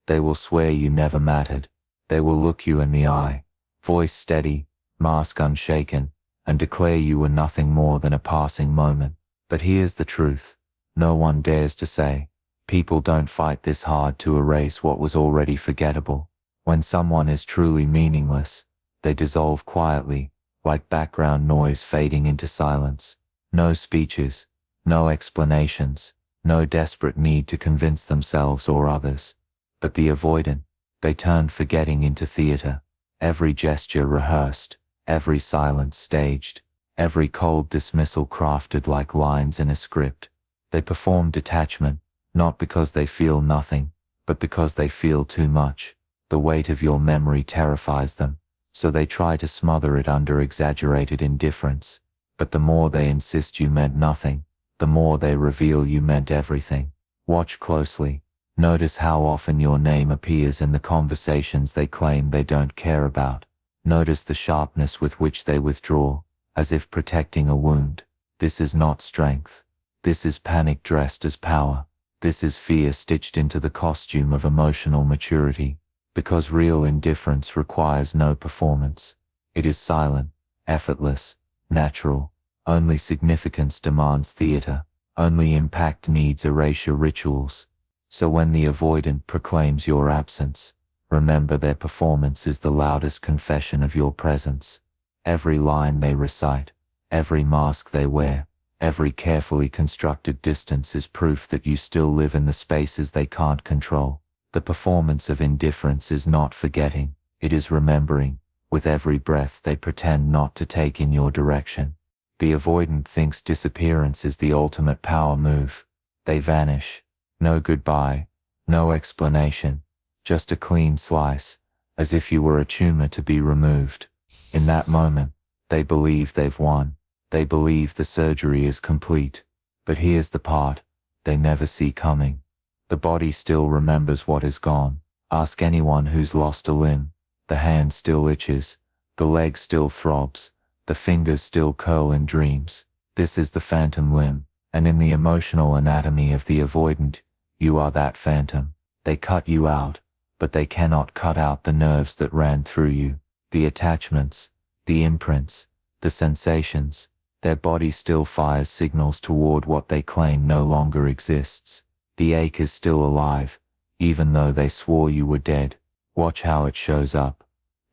They will swear you never mattered. They will look you in the eye, voice steady, mask unshaken, and declare you were nothing more than a passing moment. But here's the truth. No one dares to say. People don't fight this hard to erase what was already forgettable. When someone is truly meaningless, they dissolve quietly, like background noise fading into silence. No speeches, no explanations, no desperate need to convince themselves or others. But the avoidant, they turned forgetting into theater. Every gesture rehearsed, every silence staged, every cold dismissal crafted like lines in a script. They perform detachment, not because they feel nothing, but because they feel too much. The weight of your memory terrifies them, so they try to smother it under exaggerated indifference. But the more they insist you meant nothing, the more they reveal you meant everything. Watch closely. Notice how often your name appears in the conversations they claim they don't care about. Notice the sharpness with which they withdraw, as if protecting a wound. This is not strength. This is panic dressed as power. This is fear stitched into the costume of emotional maturity. Because real indifference requires no performance. It is silent, effortless, natural. Only significance demands theater. Only impact needs erasure rituals. So when the avoidant proclaims your absence, remember their performance is the loudest confession of your presence. Every line they recite, every mask they wear, every carefully constructed distance is proof that you still live in the spaces they can't control. The performance of indifference is not forgetting, it is remembering. With every breath they pretend not to take in your direction. The avoidant thinks disappearance is the ultimate power move. They vanish. No goodbye, no explanation, just a clean slice, as if you were a tumor to be removed. In that moment, they believe they've won. They believe the surgery is complete. But here's the part they never see coming. The body still remembers what is gone. Ask anyone who's lost a limb. The hand still itches. The leg still throbs. The fingers still curl in dreams. This is the phantom limb. And in the emotional anatomy of the avoidant, you are that phantom. They cut you out, but they cannot cut out the nerves that ran through you. The attachments, the imprints, the sensations. Their body still fires signals toward what they claim no longer exists. The ache is still alive, even though they swore you were dead. Watch how it shows up.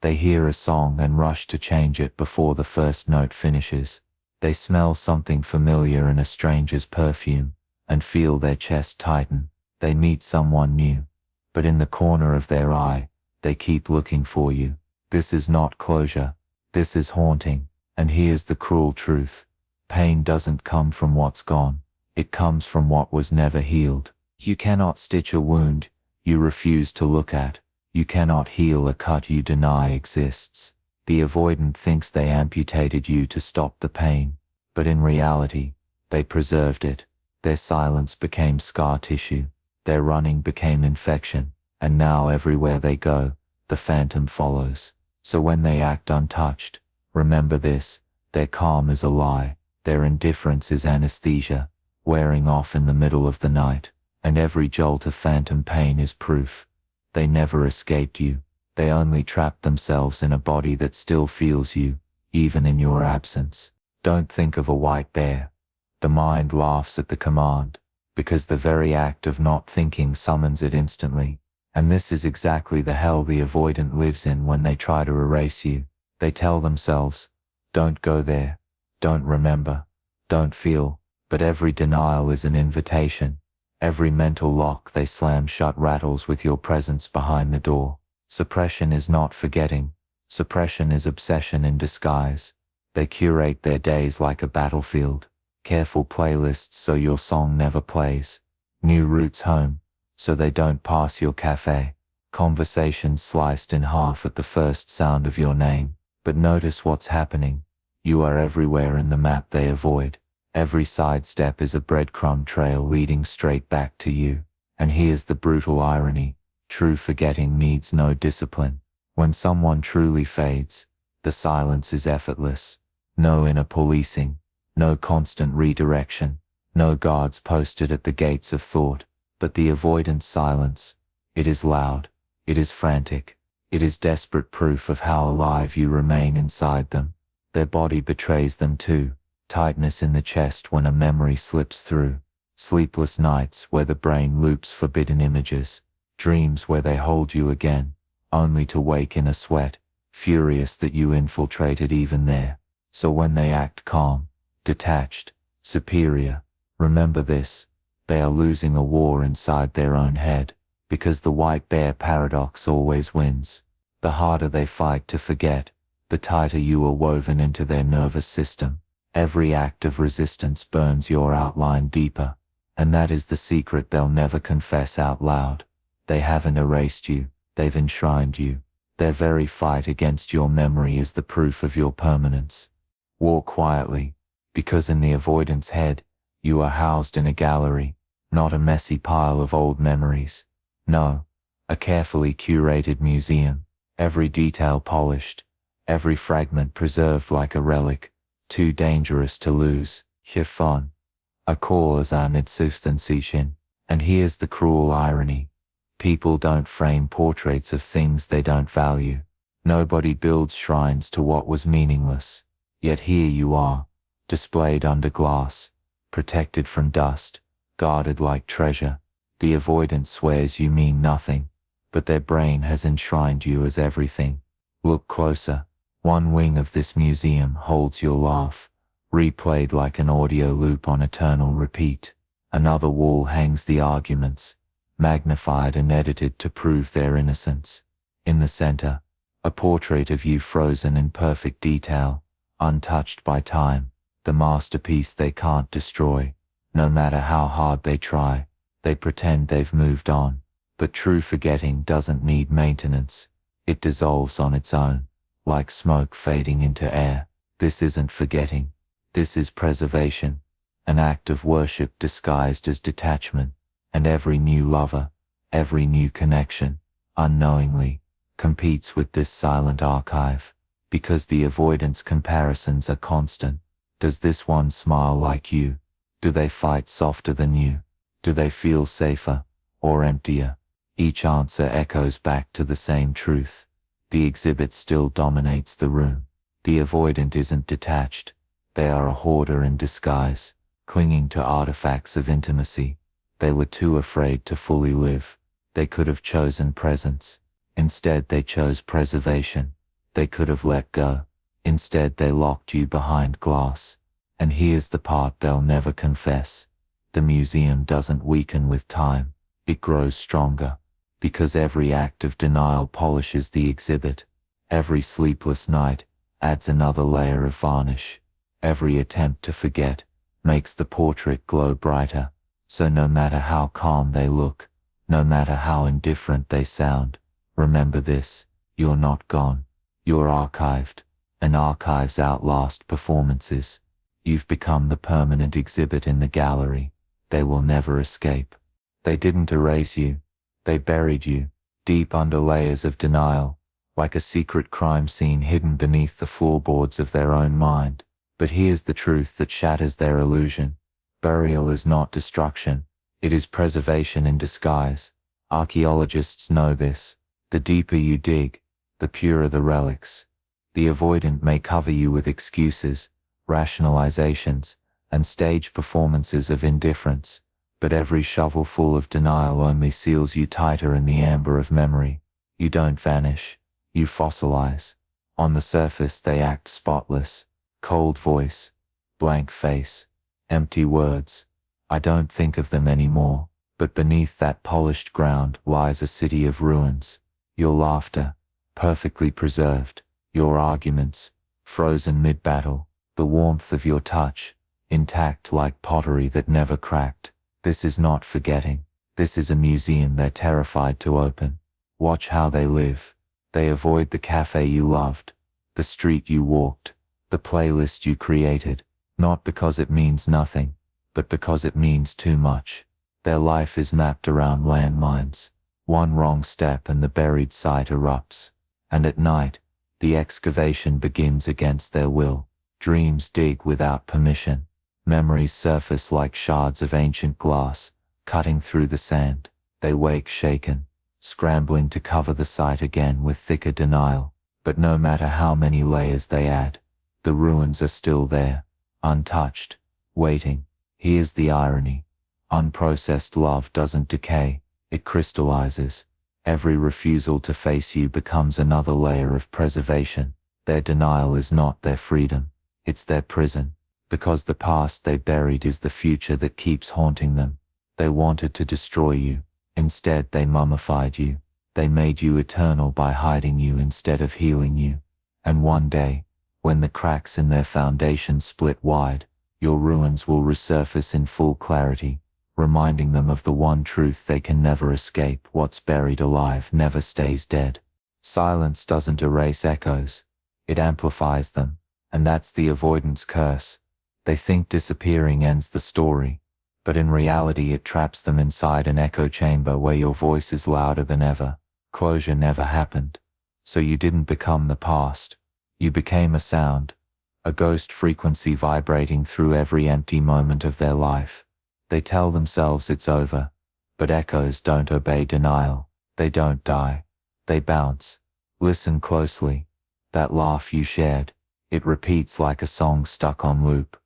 They hear a song and rush to change it before the first note finishes. They smell something familiar in a stranger's perfume, and feel their chest tighten. They meet someone new, but in the corner of their eye, they keep looking for you. This is not closure. This is haunting. And here's the cruel truth. Pain doesn't come from what's gone. It comes from what was never healed. You cannot stitch a wound you refuse to look at. You cannot heal a cut you deny exists. The avoidant thinks they amputated you to stop the pain, but in reality, they preserved it. Their silence became scar tissue. Their running became infection, and now everywhere they go, the phantom follows. So when they act untouched, remember this, their calm is a lie, their indifference is anesthesia, wearing off in the middle of the night, and every jolt of phantom pain is proof. They never escaped you, they only trapped themselves in a body that still feels you, even in your absence. Don't think of a white bear. The mind laughs at the command, because the very act of not thinking summons it instantly. And this is exactly the hell the avoidant lives in when they try to erase you. They tell themselves, don't go there, don't remember, don't feel, but every denial is an invitation. Every mental lock they slam shut rattles with your presence behind the door. Suppression is not forgetting. Suppression is obsession in disguise. They curate their days like a battlefield. Careful playlists so your song never plays. New routes home, so they don't pass your cafe. Conversations sliced in half at the first sound of your name. But notice what's happening. You are everywhere in the map they avoid. Every sidestep is a breadcrumb trail leading straight back to you. And here's the brutal irony. True forgetting needs no discipline. When someone truly fades, the silence is effortless. No inner policing. No constant redirection, no guards posted at the gates of thought, but the avoidant silence. It is loud. It is frantic. It is desperate proof of how alive you remain inside them. Their body betrays them too. Tightness in the chest when a memory slips through. Sleepless nights where the brain loops forbidden images. Dreams where they hold you again, only to wake in a sweat, furious that you infiltrated even there. So when they act calm, detached, superior, remember this: they are losing a war inside their own head, because the white bear paradox always wins. The harder they fight to forget, the tighter you are woven into their nervous system. Every act of resistance burns your outline deeper, and that is the secret they'll never confess out loud. They haven't erased you, they've enshrined you. Their very fight against your memory is the proof of your permanence. Walk quietly, because in the avoidance head, you are housed in a gallery, not a messy pile of old memories. No, a carefully curated museum, every detail polished, every fragment preserved like a relic, too dangerous to lose. Chiffon. A cause an substantiation. And here's the cruel irony. People don't frame portraits of things they don't value. Nobody builds shrines to what was meaningless. Yet here you are, displayed under glass, protected from dust, guarded like treasure. The avoidant swears you mean nothing, but their brain has enshrined you as everything. Look closer. One wing of this museum holds your laugh, replayed like an audio loop on eternal repeat. Another wall hangs the arguments, magnified and edited to prove their innocence. In the center, a portrait of you frozen in perfect detail, untouched by time, the masterpiece they can't destroy. No matter how hard they try, they pretend they've moved on. But true forgetting doesn't need maintenance. It dissolves on its own, like smoke fading into air. This isn't forgetting. This is preservation, an act of worship disguised as detachment. And every new lover, every new connection, unknowingly, competes with this silent archive, because the avoidance comparisons are constant. Does this one smile like you? Do they fight softer than you? Do they feel safer, or emptier? Each answer echoes back to the same truth. The exhibit still dominates the room. The avoidant isn't detached. They are a hoarder in disguise, clinging to artifacts of intimacy. They were too afraid to fully live. They could have chosen presence. Instead they chose preservation. They could have let go. Instead they locked you behind glass. And here's the part they'll never confess. The museum doesn't weaken with time. It grows stronger. Because every act of denial polishes the exhibit. Every sleepless night adds another layer of varnish. Every attempt to forget makes the portrait glow brighter. So no matter how calm they look, no matter how indifferent they sound, remember this: you're not gone. You're archived, and archives outlast performances. You've become the permanent exhibit in the gallery. They will never escape. They didn't erase you. They buried you, deep under layers of denial, like a secret crime scene hidden beneath the floorboards of their own mind. But here's the truth that shatters their illusion. Burial is not destruction, it is preservation in disguise. Archaeologists know this. The deeper you dig, the purer the relics. The avoidant may cover you with excuses, rationalizations, and stage performances of indifference, but every shovelful of denial only seals you tighter in the amber of memory. You don't vanish, you fossilize. On the surface they act spotless. Cold voice, blank face, empty words. I don't think of them anymore. But beneath that polished ground lies a city of ruins. Your laughter, perfectly preserved. Your arguments, frozen mid-battle. The warmth of your touch, intact like pottery that never cracked. This is not forgetting. This is a museum they're terrified to open. Watch how they live. They avoid the cafe you loved, the street you walked, the playlist you created, not because it means nothing, but because it means too much. Their life is mapped around landmines. One wrong step and the buried site erupts. And at night, the excavation begins against their will. Dreams dig without permission. Memories surface like shards of ancient glass, cutting through the sand. They wake shaken, scrambling to cover the site again with thicker denial. But no matter how many layers they add, the ruins are still there, untouched, waiting. Here's the irony. Unprocessed love doesn't decay, it crystallizes. Every refusal to face you becomes another layer of preservation. Their denial is not their freedom, it's their prison. Because the past they buried is the future that keeps haunting them. They wanted to destroy you. Instead they mummified you. They made you eternal by hiding you instead of healing you. And one day, when the cracks in their foundation split wide, your ruins will resurface in full clarity, reminding them of the one truth they can never escape: what's buried alive never stays dead. Silence doesn't erase echoes, it amplifies them, and that's the avoidance curse. They think disappearing ends the story, but in reality it traps them inside an echo chamber where your voice is louder than ever. Closure never happened, so you didn't become the past. You became a sound, a ghost frequency vibrating through every empty moment of their life. They tell themselves it's over, but echoes don't obey denial. They don't die, they bounce. Listen closely. That laugh you shared, it repeats like a song stuck on loop.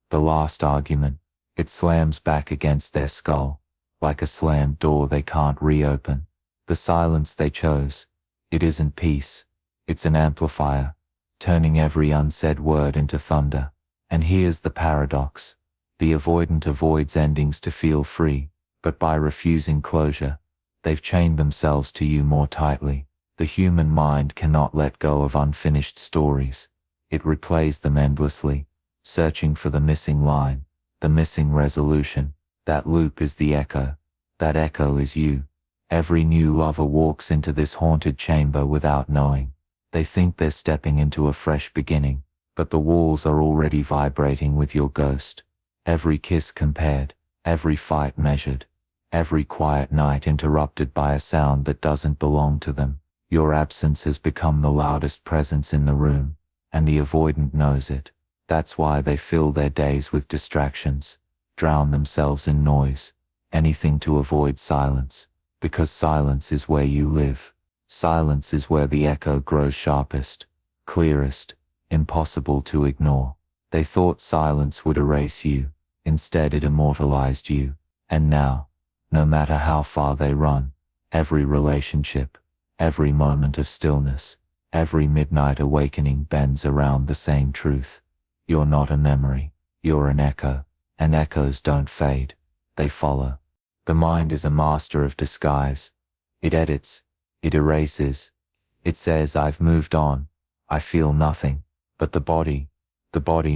The last argument, it slams back against their skull, like a slammed door they can't reopen. The silence they chose, it isn't peace, it's an amplifier, turning every unsaid word into thunder. And here's the paradox. The avoidant avoids endings to feel free, but by refusing closure, they've chained themselves to you more tightly. The human mind cannot let go of unfinished stories. It replays them endlessly, searching for the missing line, the missing resolution. That loop is the echo. That echo is you. Every new lover walks into this haunted chamber without knowing. They think they're stepping into a fresh beginning, but the walls are already vibrating with your ghost. Every kiss compared, every fight measured, every quiet night interrupted by a sound that doesn't belong to them. Your absence has become the loudest presence in the room, and the avoidant knows it. That's why they fill their days with distractions, drown themselves in noise, anything to avoid silence. Because silence is where you live. Silence is where the echo grows sharpest, clearest, impossible to ignore. They thought silence would erase you. Instead it immortalized you. And now, no matter how far they run, every relationship, every moment of stillness, every midnight awakening bends around the same truth. You're not a memory, you're an echo, and echoes don't fade, they follow. The mind is a master of disguise. It edits, it erases, it says I've moved on, I feel nothing. But the body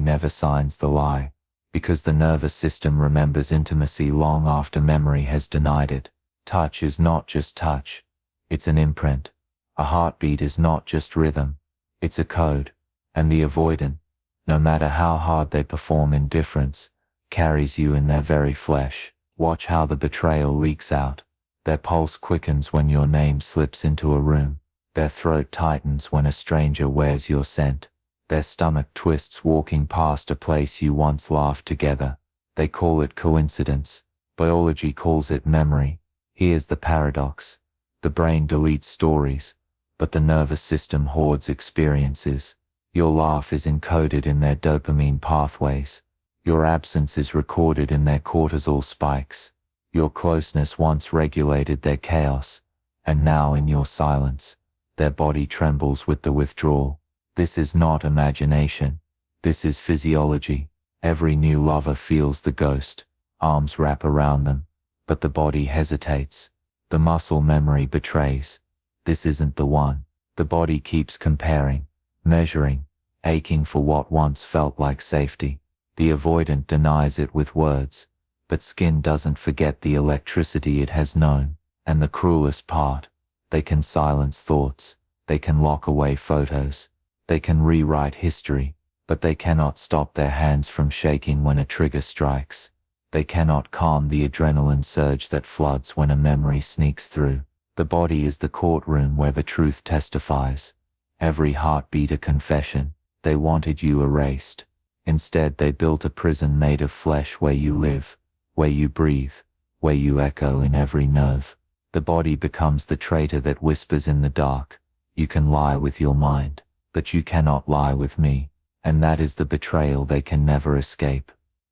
never signs the lie, because the nervous system remembers intimacy long after memory has denied it. Touch is not just touch, it's an imprint. A heartbeat is not just rhythm, it's a code. And the avoidant, no matter how hard they perform indifference, carries you in their very flesh. Watch how the betrayal leaks out. Their pulse quickens when your name slips into a room. Their throat tightens when a stranger wears your scent. Their stomach twists walking past a place you once laughed together. They call it coincidence. Biology calls it memory. Here's the paradox. The brain deletes stories, but the nervous system hoards experiences. Your laugh is encoded in their dopamine pathways. Your absence is recorded in their cortisol spikes. Your closeness once regulated their chaos, and now in your silence, their body trembles with the withdrawal. This is not imagination. This is physiology. Every new lover feels the ghost. Arms wrap around them, but the body hesitates. The muscle memory betrays. This isn't the one. The body keeps comparing, measuring, aching for what once felt like safety. The avoidant denies it with words, but skin doesn't forget the electricity it has known. And the cruelest part, they can silence thoughts, they can lock away photos, they can rewrite history, but they cannot stop their hands from shaking when a trigger strikes. They cannot calm the adrenaline surge that floods when a memory sneaks through. The body is the courtroom where the truth testifies. Every heartbeat a confession. They wanted you erased. Instead they built a prison made of flesh where you live, where you breathe, where you echo in every nerve. The body becomes the traitor that whispers in the dark. You can lie with your mind, but you cannot lie with me, and that is the betrayal they can never escape.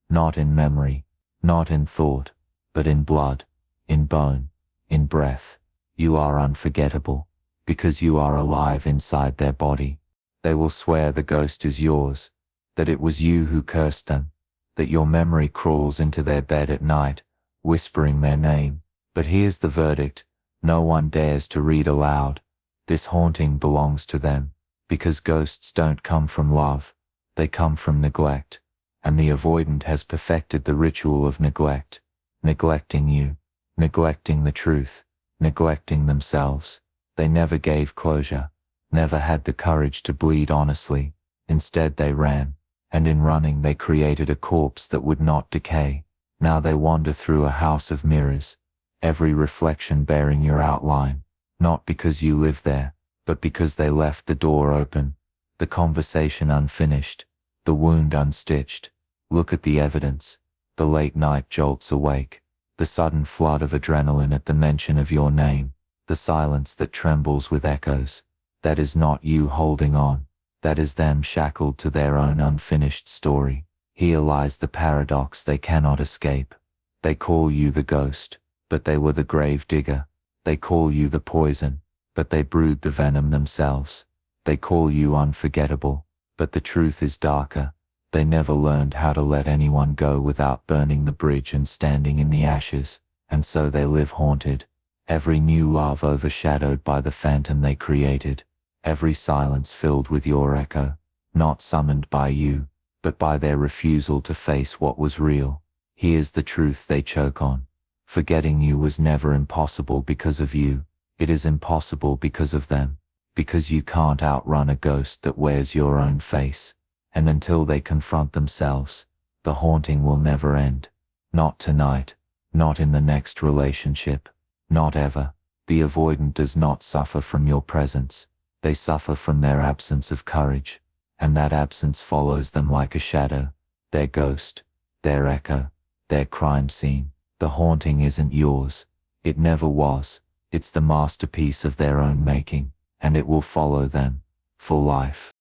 Not in memory, not in thought, but in blood, in bone, in breath. You are unforgettable, because you are alive inside their body. They will swear the ghost is yours, that it was you who cursed them, that your memory crawls into their bed at night, whispering their name. But here's the verdict, no one dares to read aloud. This haunting belongs to them, because ghosts don't come from love, they come from neglect, and the avoidant has perfected the ritual of neglect, neglecting you, neglecting the truth, neglecting themselves. They never gave closure, never had the courage to bleed honestly. Instead they ran, and in running they created a corpse that would not decay. Now they wander through a house of mirrors, every reflection bearing your outline, not because you live there, but because they left the door open, the conversation unfinished, the wound unstitched. Look at the evidence, the late night jolts awake, the sudden flood of adrenaline at the mention of your name, the silence that trembles with echoes. That is not you holding on, that is them shackled to their own unfinished story. Here lies the paradox they cannot escape. They call you the ghost, but they were the grave digger. They call you the poison, but they brewed the venom themselves. They call you unforgettable, but the truth is darker. They never learned how to let anyone go without burning the bridge and standing in the ashes, and so they live haunted. Every new love overshadowed by the phantom they created. Every silence filled with your echo, not summoned by you, but by their refusal to face what was real. Here's the truth they choke on. Forgetting you was never impossible because of you. It is impossible because of them. Because you can't outrun a ghost that wears your own face. And until they confront themselves, the haunting will never end. Not tonight, not in the next relationship, not ever. The avoidant does not suffer from your presence. They suffer from their absence of courage, and that absence follows them like a shadow, their ghost, their echo, their crime scene. The haunting isn't yours. It never was. It's the masterpiece of their own making, and it will follow them for life.